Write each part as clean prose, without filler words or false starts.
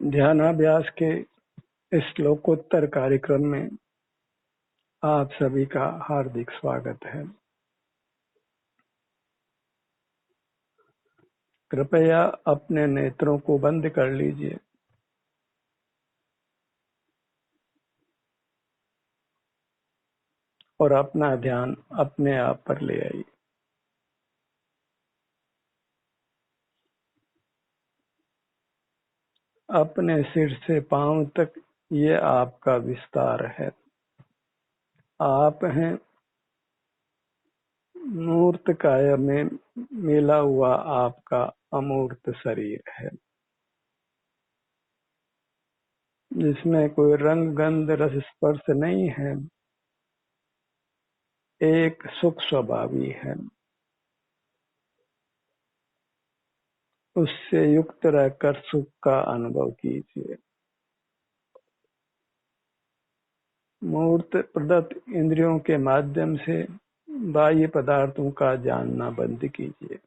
ध्यानाभ्यास के इस श्लोकोत्तर कार्यक्रम में आप सभी का हार्दिक स्वागत है। कृपया अपने नेत्रों को बंद कर लीजिए और अपना ध्यान अपने आप पर ले आइए। अपने सिर से पांव तक ये आपका विस्तार है। आप हैं मूर्त काया में मिला हुआ आपका अमूर्त शरीर है, जिसमें कोई रंग गंध रस स्पर्श नहीं है। एक सुख स्वभावी है। उससे युक्त रहकर सुख का अनुभव कीजिए। मूर्त प्रदत्त इंद्रियों के माध्यम से बाह्य पदार्थों का जानना बंद कीजिए।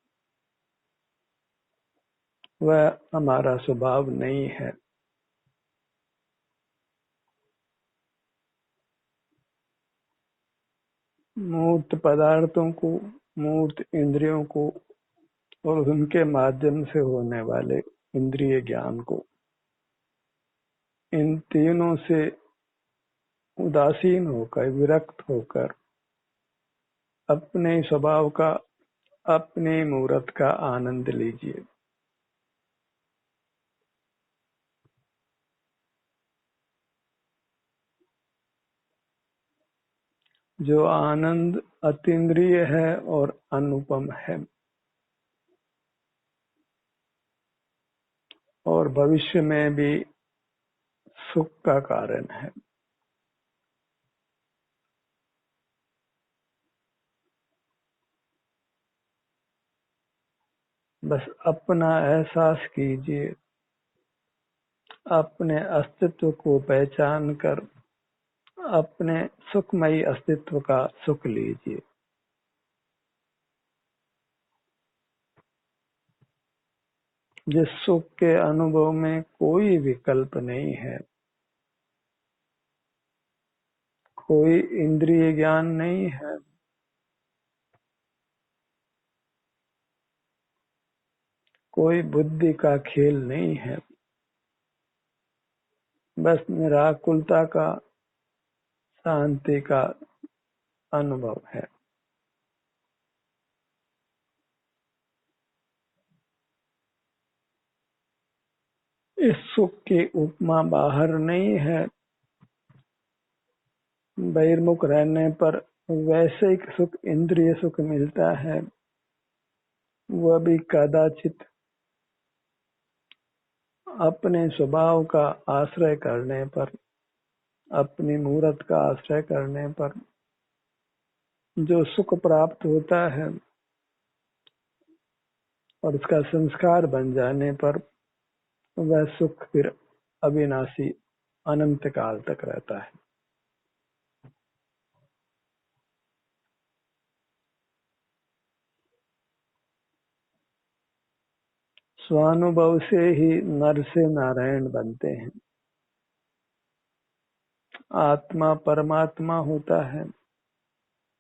वह हमारा स्वभाव नहीं है। मूर्त पदार्थों को, मूर्त इंद्रियों को और उनके माध्यम से होने वाले इंद्रिय ज्ञान को, इन तीनों से उदासीन होकर, विरक्त होकर अपने स्वभाव का, अपने मूर्त का आनंद लीजिए। जो आनंद अतीन्द्रिय है और अनुपम है और भविष्य में भी सुख का कारण है। बस अपना एहसास कीजिए, अपने अस्तित्व को पहचान कर अपने सुखमयी अस्तित्व का सुख लीजिए। जिस सुख के अनुभव में कोई विकल्प नहीं है, कोई इंद्रिय ज्ञान नहीं है, कोई बुद्धि का खेल नहीं है, बस निराकुलता का, शांति का अनुभव है। इस सुख की उपमा बाहर नहीं है। बहिर्मुख रहने पर वैश्विक सुख, इंद्रिय सुख मिलता है, वह भी कदाचित। अपने स्वभाव का आश्रय करने पर, अपनी मूर्त का आश्रय करने पर जो सुख प्राप्त होता है और उसका संस्कार बन जाने पर वह सुख फिर अविनाशी अनंत काल तक रहता है। स्वानुभव से ही नर से नारायण बनते हैं। आत्मा परमात्मा होता है।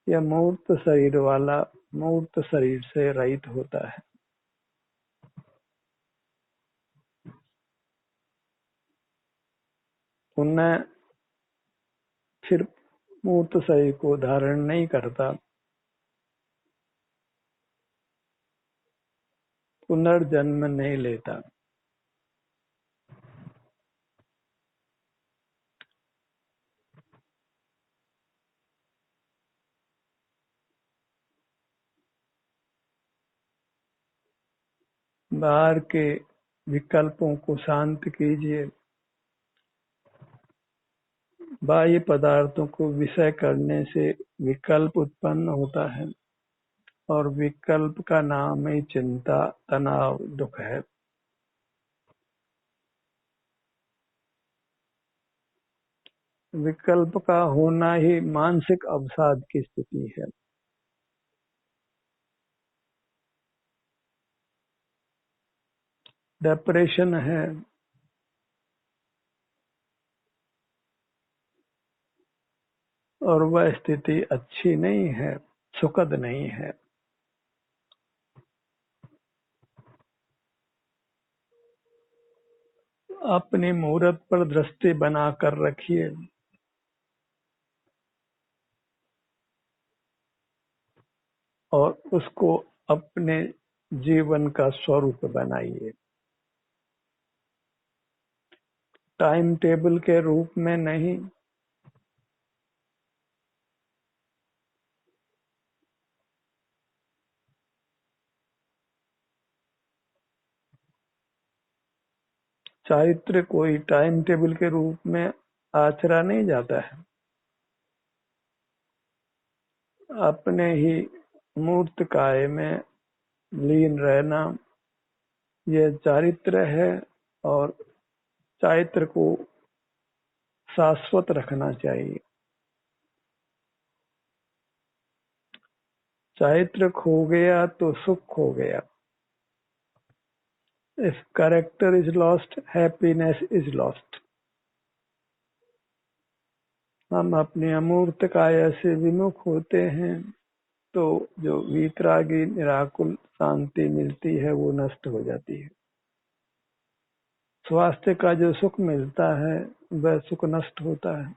यह मूर्त शरीर वाला मूर्त शरीर से रहित होता है। पुनः फिर मूर्त शरीर को धारण नहीं करता, पुनर्जन्म नहीं लेता। बाहर के विकल्पों को शांत कीजिए। बाह्य पदार्थों को विषय करने से विकल्प उत्पन्न होता है और विकल्प का नाम ही चिंता, तनाव, दुख है। विकल्प का होना ही मानसिक अवसाद की स्थिति है। डिप्रेशन है, और वह स्थिति अच्छी नहीं है, सुखद नहीं है। अपनी मूरत पर दृष्टि बना कर रखिए और उसको अपने जीवन का स्वरूप बनाइए। टाइम टेबल के रूप में नहीं, चारित्र कोई टाइम टेबल के रूप में आचरा नहीं जाता है। अपने ही मूर्त काय में लीन रहना, यह चारित्र है। और चारित्र को शाश्वत रखना चाहिए। चारित्र खो गया तो सुख खो गया। If character is lost, happiness is lost. हम अपनी अमूर्त काया से विमुख होते हैं तो जो वीतरागी निराकुल शांति मिलती है वो नष्ट हो जाती है। स्वास्थ्य का जो सुख मिलता है वह सुख नष्ट होता है।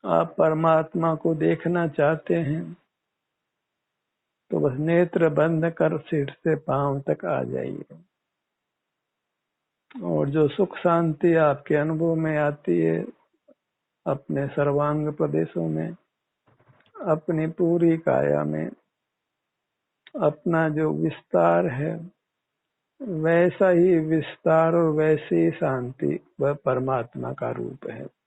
आप परमात्मा को देखना चाहते हैं तो बस नेत्र बंद कर सिर से पांव तक आ जाइए। और जो सुख शांति आपके अनुभव में आती है अपने सर्वांग प्रदेशों में, अपनी पूरी काया में, अपना जो विस्तार है वैसा ही विस्तार और वैसी शांति वह परमात्मा का रूप है।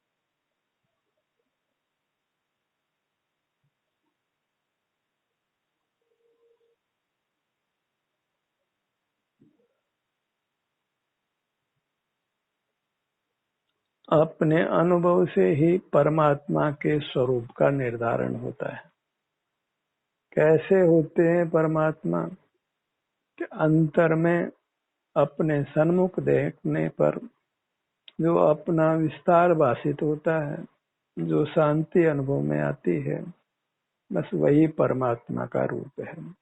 अपने अनुभव से ही परमात्मा के स्वरूप का निर्धारण होता है। कैसे होते हैं परमात्मा? कि अंतर में अपने सन्मुख देखने पर जो अपना विस्तार भाषित होता है, जो शांति अनुभव में आती है, बस वही परमात्मा का रूप है।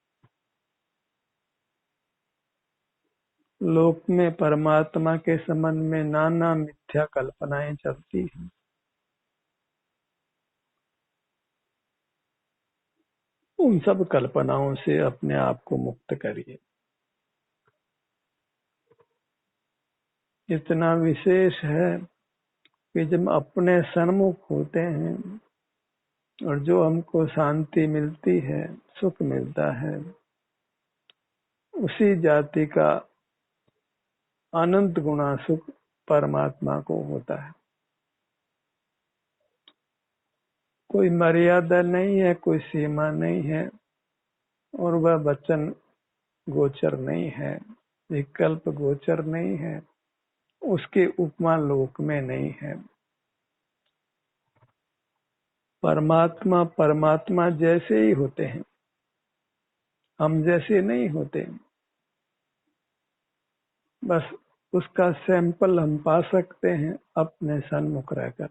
लोक में परमात्मा के संबंध में नाना मिथ्या कल्पनाएं चलती हैं। उन सब कल्पनाओं से अपने आप को मुक्त करिए। इतना विशेष है कि जब अपने सन्मुख होते हैं और जो हमको शांति मिलती है, सुख मिलता है, उसी जाति का अनंत गुणा सुख परमात्मा को होता है। कोई मर्यादा नहीं है, कोई सीमा नहीं है और वह वचन गोचर नहीं है, विकल्प गोचर नहीं है, उसके उपमा लोक में नहीं है। परमात्मा परमात्मा जैसे ही होते हैं, हम जैसे नहीं होते। बस उसका सैंपल हम पा सकते हैं अपने सन्मुख रहकर।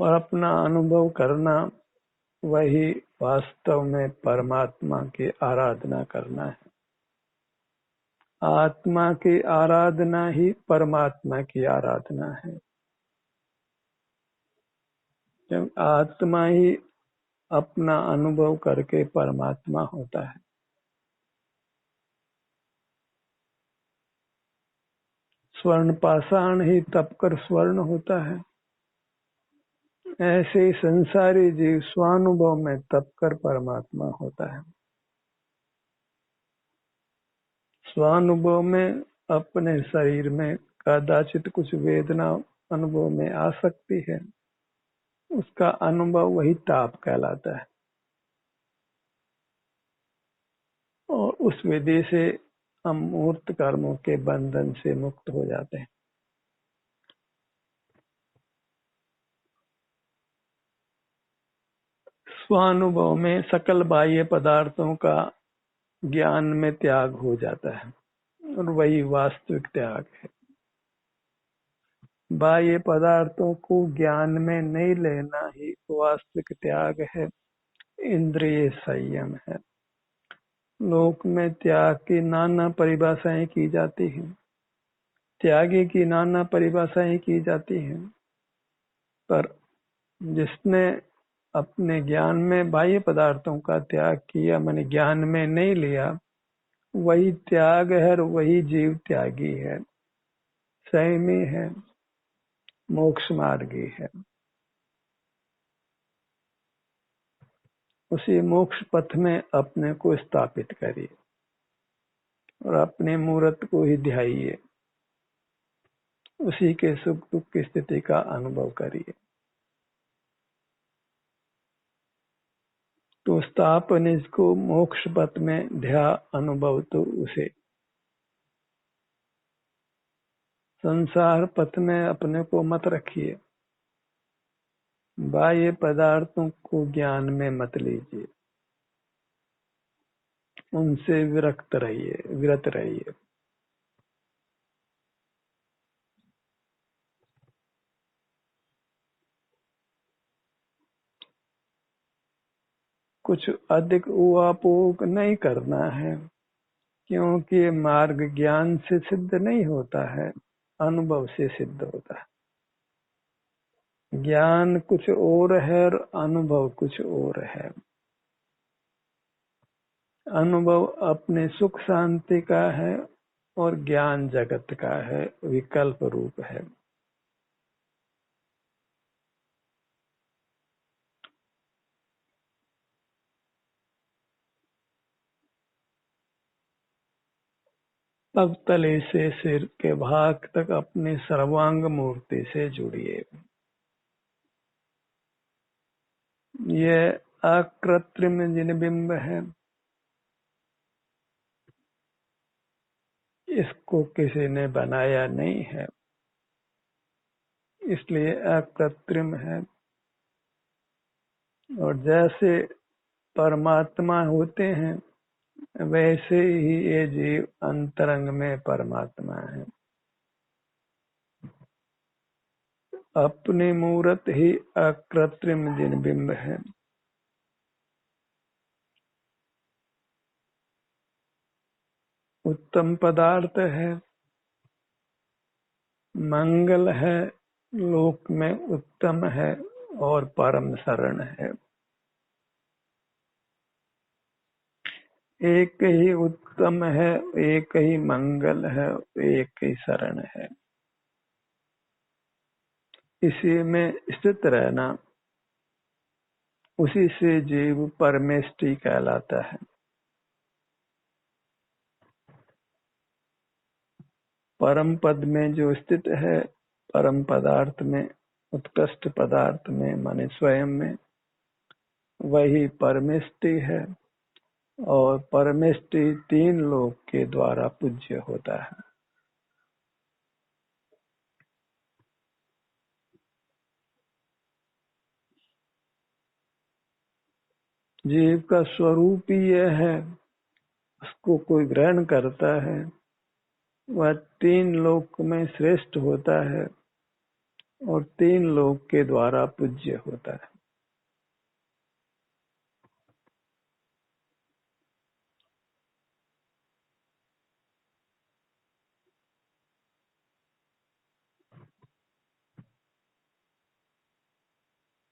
और अपना अनुभव करना, वही वास्तव में परमात्मा की आराधना करना है। आत्मा की आराधना ही परमात्मा की आराधना है। जब आत्मा ही अपना अनुभव करके परमात्मा होता है। स्वर्ण पाषाण ही तपकर स्वर्ण होता है। ऐसे ही संसारी जीव स्वानुभव में तपकर परमात्मा होता है। स्वानुभव में अपने शरीर में कदाचित कुछ वेदना अनुभव में आ सकती है, उसका अनुभव वही ताप कहलाता है। और उस विधि से हम मूर्त कर्मों के बंधन से मुक्त हो जाते हैं। स्वानुभव में सकल बाह्य पदार्थों का ज्ञान में त्याग हो जाता है और वही वास्तविक त्याग है। बाह्य पदार्थों को ज्ञान में नहीं लेना ही वास्तविक त्याग है, इंद्रिय संयम है। लोक में त्याग की नाना परिभाषाएं की जाती हैं, त्यागी की नाना परिभाषाएं की जाती हैं, पर जिसने अपने ज्ञान में बाह्य पदार्थों का त्याग किया, माने ज्ञान में नहीं लिया, वही त्याग है और वही जीव त्यागी है, संयमी है, मोक्ष मार्गी है। उसी मोक्ष पथ में अपने को स्थापित करिए और अपने मूर्त को ही ध्याइए, उसी के सुख दुख की स्थिति का अनुभव करिए। तो स्थापन इसको मोक्ष पथ में ध्या अनुभव, तो उसे संसार पथ में अपने को मत रखिए, बाह्य पदार्थों को ज्ञान में मत लीजिए, उनसे विरक्त रहिए, विरत रहिए। कुछ अधिक उहापोह नहीं करना है, क्योंकि मार्ग ज्ञान से सिद्ध नहीं होता है, अनुभव से सिद्ध होता है। ज्ञान कुछ और है और अनुभव कुछ और है। अनुभव अपने सुख शांति का है और ज्ञान जगत का है, विकल्प रूप है। पग तले से सिर के भाग तक अपनी सर्वांग मूर्ति से जुड़िए। यह अकृत्रिम जिनबिंब है, इसको किसी ने बनाया नहीं है, इसलिए अकृत्रिम है। और जैसे परमात्मा होते हैं, वैसे ही ये जीव अंतरंग में परमात्मा है। अपनी मूर्त ही अकृत्रिम जिनबिंब है। उत्तम पदार्थ है, मंगल है, लोक में उत्तम है और परम शरण है। एक ही उत्तम है, एक ही मंगल है, एक ही शरण है। इसी में स्थित रहना, उसी से जीव परमेष्टि कहलाता है। परम पद में जो स्थित है, परम पदार्थ में, उत्कृष्ट पदार्थ में माने स्वयं में, वही परमेष्टि है। और परमेष्टि तीन लोक के द्वारा पूज्य होता है। जीव का स्वरूप ही यह है, उसको कोई ग्रहण करता है, वह तीन लोक में श्रेष्ठ होता है और तीन लोक के द्वारा पूज्य होता है।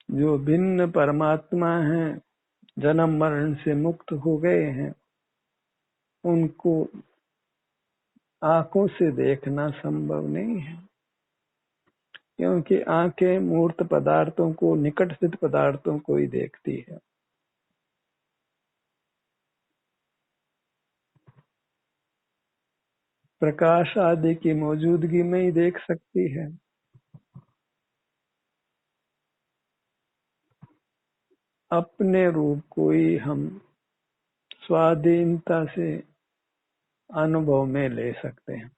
जो भिन्न परमात्मा हैं, जन्म मरण से मुक्त हो गए हैं, उनको आंखों से देखना संभव नहीं है, क्योंकि आंखें मूर्त पदार्थों को, निकट स्थित पदार्थों को ही देखती है। प्रकाश आदि की मौजूदगी में ही देख सकती है। अपने रूप को ही हम स्वाधीनता से अनुभव में ले सकते हैं।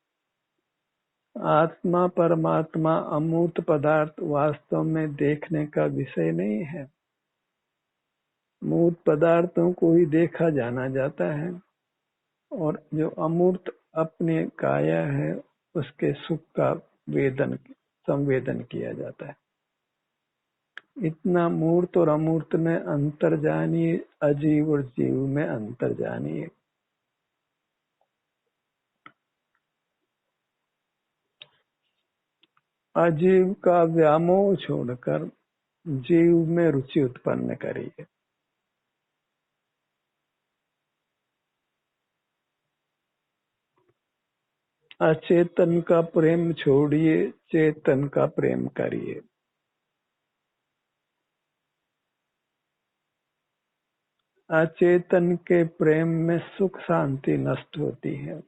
आत्मा परमात्मा अमूर्त पदार्थ वास्तव में देखने का विषय नहीं है। मूर्त पदार्थों को ही देखा जाना जाता है और जो अमूर्त अपने काया है उसके सुख का संवेदन किया जाता है। इतना मूर्त और अमूर्त में अंतर जानिए, अजीव और जीव में अंतर जानिए। अजीव का व्यामोह छोड़कर जीव में रुचि उत्पन्न करिए। अचेतन का प्रेम छोड़िए, चेतन का प्रेम करिए। अचेतन के प्रेम में सुख शांति नष्ट होती है।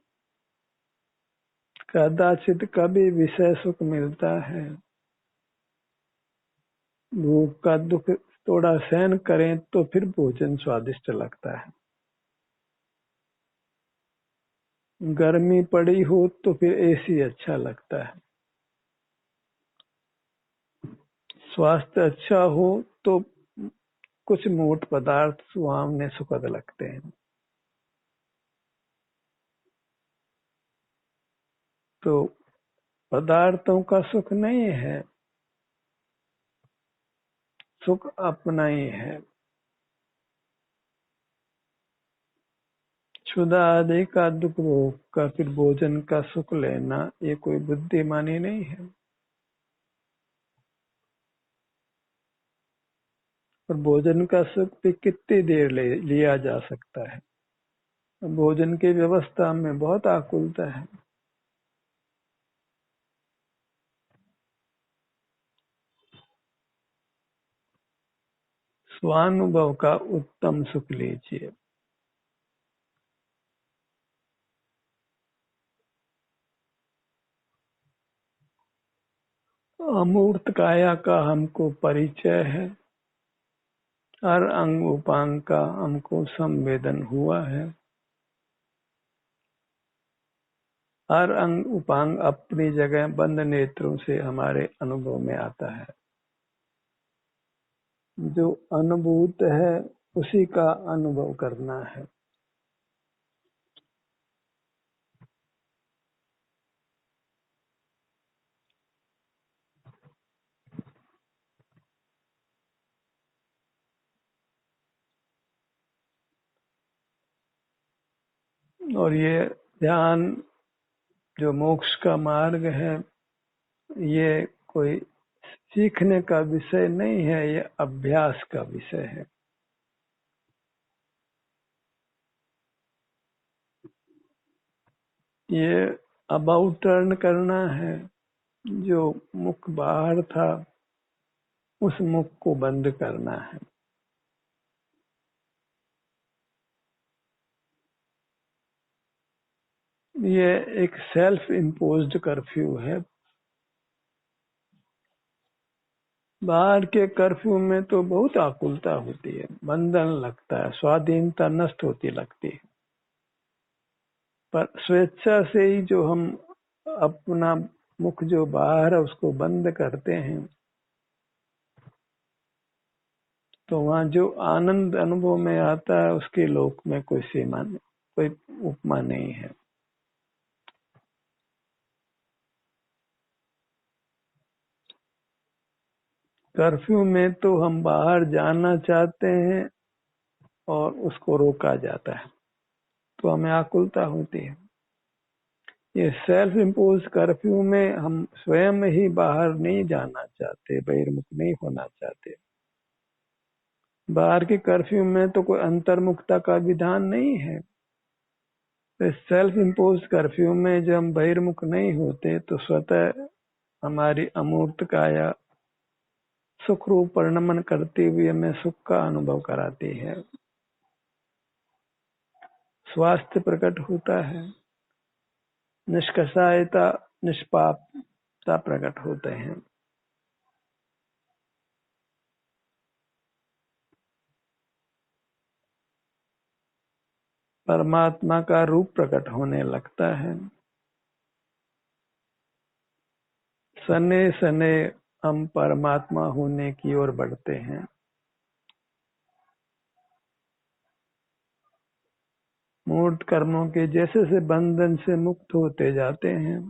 कदाचित कभी विषय सुख मिलता है। भूख का दुख थोड़ा सहन करें तो फिर भोजन स्वादिष्ट लगता है। गर्मी पड़ी हो तो फिर एसी अच्छा लगता है। स्वास्थ्य अच्छा हो तो कुछ मोट पदार्थ सुहावने सुखद लगते हैं। तो पदार्थों का सुख नहीं है, सुख अपना ही है। क्षुधा आदि का दुख भोग का फिर भोजन का सुख लेना ये कोई बुद्धिमानी नहीं है। और भोजन का सुख भी कितनी देर लिया जा सकता है। भोजन की व्यवस्था में बहुत आकुलता है। स्वानुभव का उत्तम सुख लीजिए। अमूर्त काया का हमको परिचय है। हर अंग उपांग का हमको संवेदन हुआ है। हर अंग उपांग अपनी जगह बंद नेत्रों से हमारे अनुभव में आता है। जो अनुभूत है उसी का अनुभव करना है। और ये ध्यान जो मोक्ष का मार्ग है, ये कोई सीखने का विषय नहीं है, ये अभ्यास का विषय है। ये अबाउट टर्न करना है। जो मुख बाहर था उस मुख को बंद करना है। ये एक सेल्फ इम्पोज्ड कर्फ्यू है। बाहर के कर्फ्यू में तो बहुत आकुलता होती है, बंधन लगता है, स्वाधीनता नष्ट होती लगती है। पर स्वेच्छा से ही जो हम अपना मुख जो बाहर है उसको बंद करते हैं, तो वहाँ जो आनंद अनुभव में आता है उसके लोक में कोई सीमा नहीं, कोई उपमा नहीं है। कर्फ्यू में तो हम बाहर जाना चाहते हैं और उसको रोका जाता है, तो हमें आकुलता होती है। ये सेल्फ इम्पोज कर्फ्यू में हम स्वयं ही बाहर नहीं जाना चाहते, बहिर्मुख नहीं होना चाहते। बाहर के कर्फ्यू में तो कोई अंतर्मुखता का विधान नहीं है। तो सेल्फ इम्पोज कर्फ्यू में जब हम बहिर्मुख नहीं होते तो स्वतः हमारी अमूर्त काया सुख रूप परिणमन करते हुए हमें सुख का अनुभव कराती है। स्वास्थ्य प्रकट होता है, निष्कषायता निष्पापता प्रकट होते हैं। परमात्मा का रूप प्रकट होने लगता है। सने सने हम परमात्मा होने की ओर बढ़ते हैं। मूर्त कर्मों के जैसे से बंधन से मुक्त होते जाते हैं,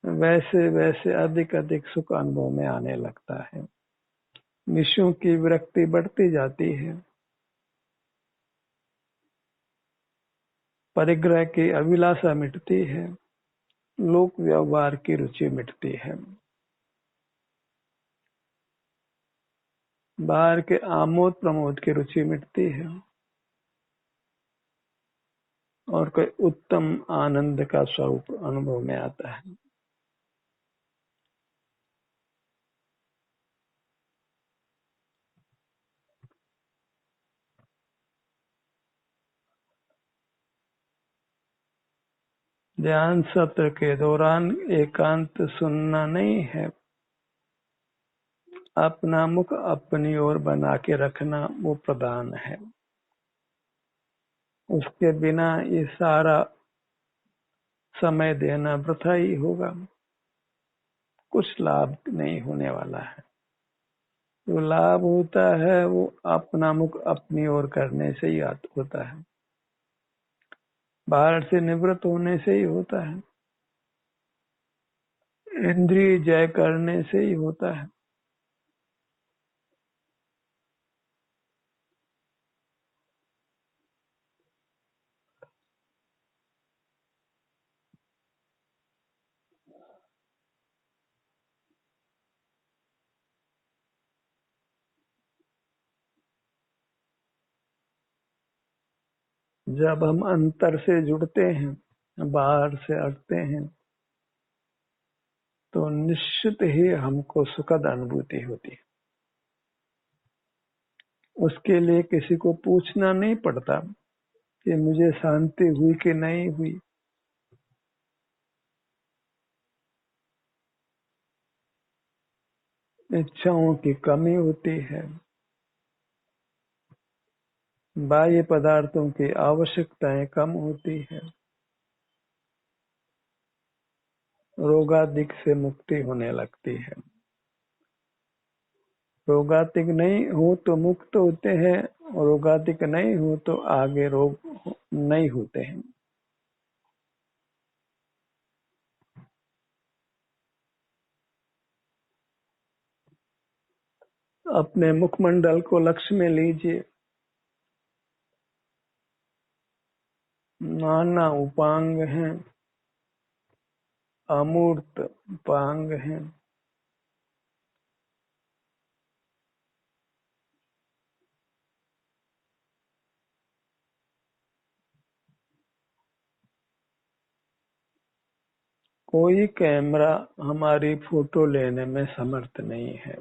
वैसे वैसे अधिक अधिक सुख अनुभव में आने लगता है। विषयों की विरक्ति बढ़ती जाती है, परिग्रह की अभिलाषा मिटती है, लोक व्यवहार की रुचि मिटती है, बाहर के आमोद प्रमोद की रुचि मिटती है और कोई उत्तम आनंद का स्वरूप अनुभव में आता है। ध्यान सत्र के दौरान एकांत सुनना नहीं है, अपना मुख अपनी ओर बना के रखना वो प्रधान है। उसके बिना ये सारा समय देना वृथा ही होगा, कुछ लाभ नहीं होने वाला है। जो लाभ होता है वो अपना मुख अपनी ओर करने से ही होता है, बाहर से निवृत्त होने से ही होता है, इंद्रिय जय करने से ही होता है। जब हम अंतर से जुड़ते हैं, बाहर से हटते हैं, तो निश्चित ही हमको सुखद अनुभूति होती है। उसके लिए किसी को पूछना नहीं पड़ता कि मुझे शांति हुई कि नहीं हुई। इच्छाओं की कमी होती है, बाह्य पदार्थों की आवश्यकताएं कम होती है, रोगादिक से मुक्ति होने लगती है। रोगातिक नहीं हो तो मुक्त होते हैं, और रोगातिक नहीं हो तो आगे रोग नहीं होते हैं। अपने मुखमंडल को लक्ष्य में लीजिए, नाना उपांग हैं, अमूर्त उपांग हैं। कोई कैमरा हमारी फोटो लेने में समर्थ नहीं है।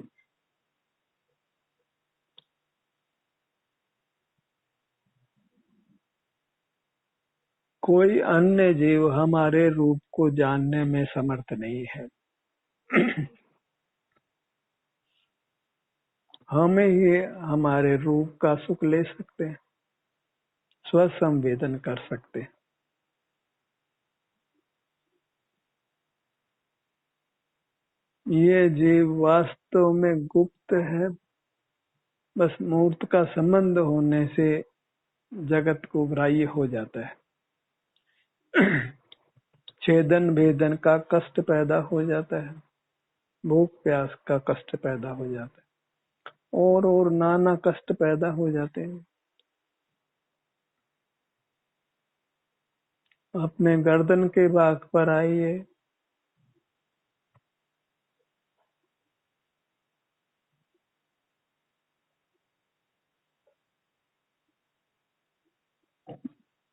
कोई अन्य जीव हमारे रूप को जानने में समर्थ नहीं है। हम ही हमारे रूप का सुख ले सकते हैं, स्वसंवेदन कर सकते हैं। ये जीव वास्तव में गुप्त है, बस मूर्त का संबंध होने से जगत को ग्राह्य हो जाता है। छेदन भेदन का कष्ट पैदा हो जाता है, भूख प्यास का कष्ट पैदा हो जाता है, और नाना कष्ट पैदा हो जाते हैं। अपने गर्दन के भाग पर आइए,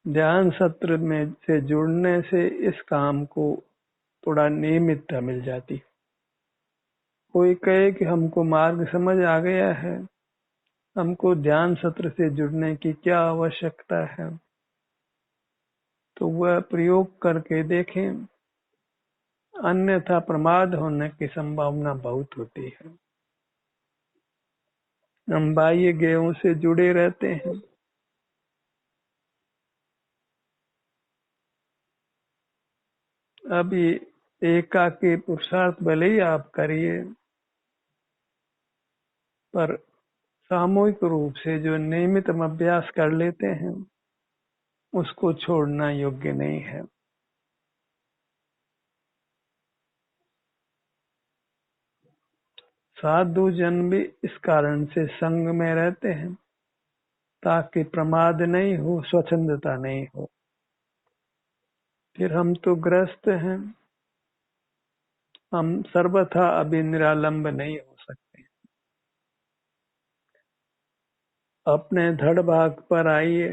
ध्यान सत्र में से जुड़ने से इस काम को थोड़ा नियमितता मिल जाती। कोई कहे कि हमको मार्ग समझ आ गया है, हमको ध्यान सत्र से जुड़ने की क्या आवश्यकता है, तो वह प्रयोग करके देखें, अन्यथा प्रमाद होने की संभावना बहुत होती है। हम बाह्य गेयों से जुड़े रहते हैं, अभी एकाकी पुरुषार्थ भले ही आप करिए, पर सामूहिक रूप से जो नियमित हम अभ्यास कर लेते हैं, उसको छोड़ना योग्य नहीं है। साधु जन भी इस कारण से संग में रहते हैं ताकि प्रमाद नहीं हो, स्वच्छंदता नहीं हो। फिर हम तो ग्रस्त हैं, हम सर्वथा अभी निरालंब नहीं हो सकते। अपने धड़ भाग पर आइए,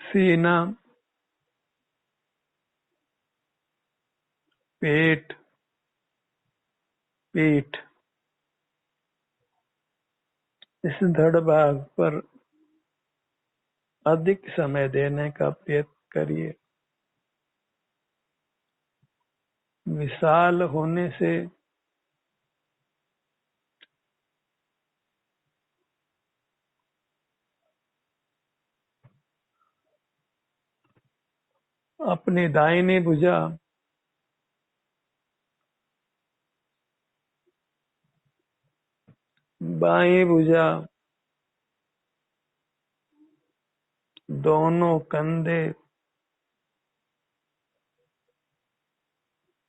सीना, पेट, पीठ, इस धड़ भाग पर अधिक समय देने का प्रयत्न करिए। विशाल होने से अपनी दाहिनी भुजा बाईं भुजा, दोनों कंधे,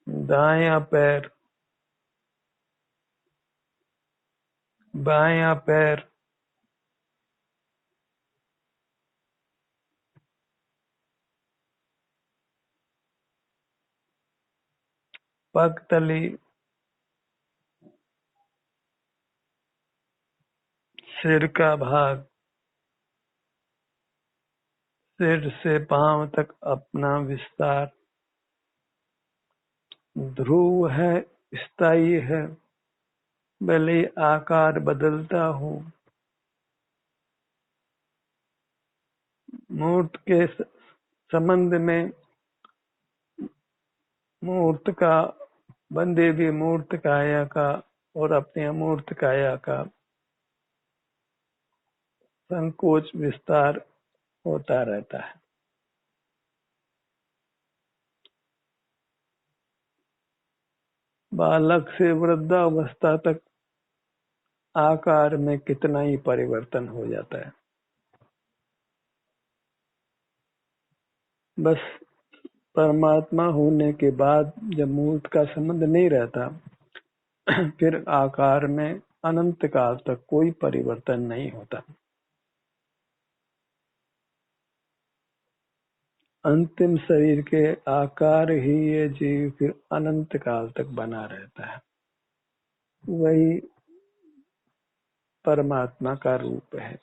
दायां पैर, बायां पैर, पगतली, सिर का भाग, सिर से पांव तक अपना विस्तार। ध्रुव है, स्थायी है, भले आकार बदलता हो। मूर्त के संबंध में मूर्त का बंदे भी मूर्त काया का और अपने अमूर्त काया का संकोच विस्तार होता रहता है। बालक से वृद्धावस्था तक आकार में कितना ही परिवर्तन हो जाता है। बस परमात्मा होने के बाद जब मूर्त का संबंध नहीं रहता, फिर आकार में अनंत काल तक कोई परिवर्तन नहीं होता। अंतिम शरीर के आकार ही ये जीव फिर अनंत काल तक बना रहता है। वही परमात्मा का रूप है।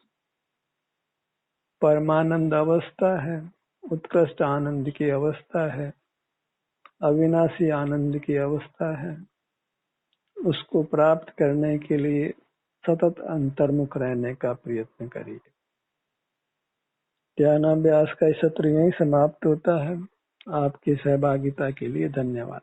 परमानंद अवस्था है, उत्कृष्ट आनंद की अवस्था है, अविनाशी आनंद की अवस्था है। उसको प्राप्त करने के लिए सतत अंतर्मुख रहने का प्रयत्न करिए। ध्यानाभ्यास का सत्र यहीं समाप्त होता है। आपकी सहभागिता के लिए धन्यवाद।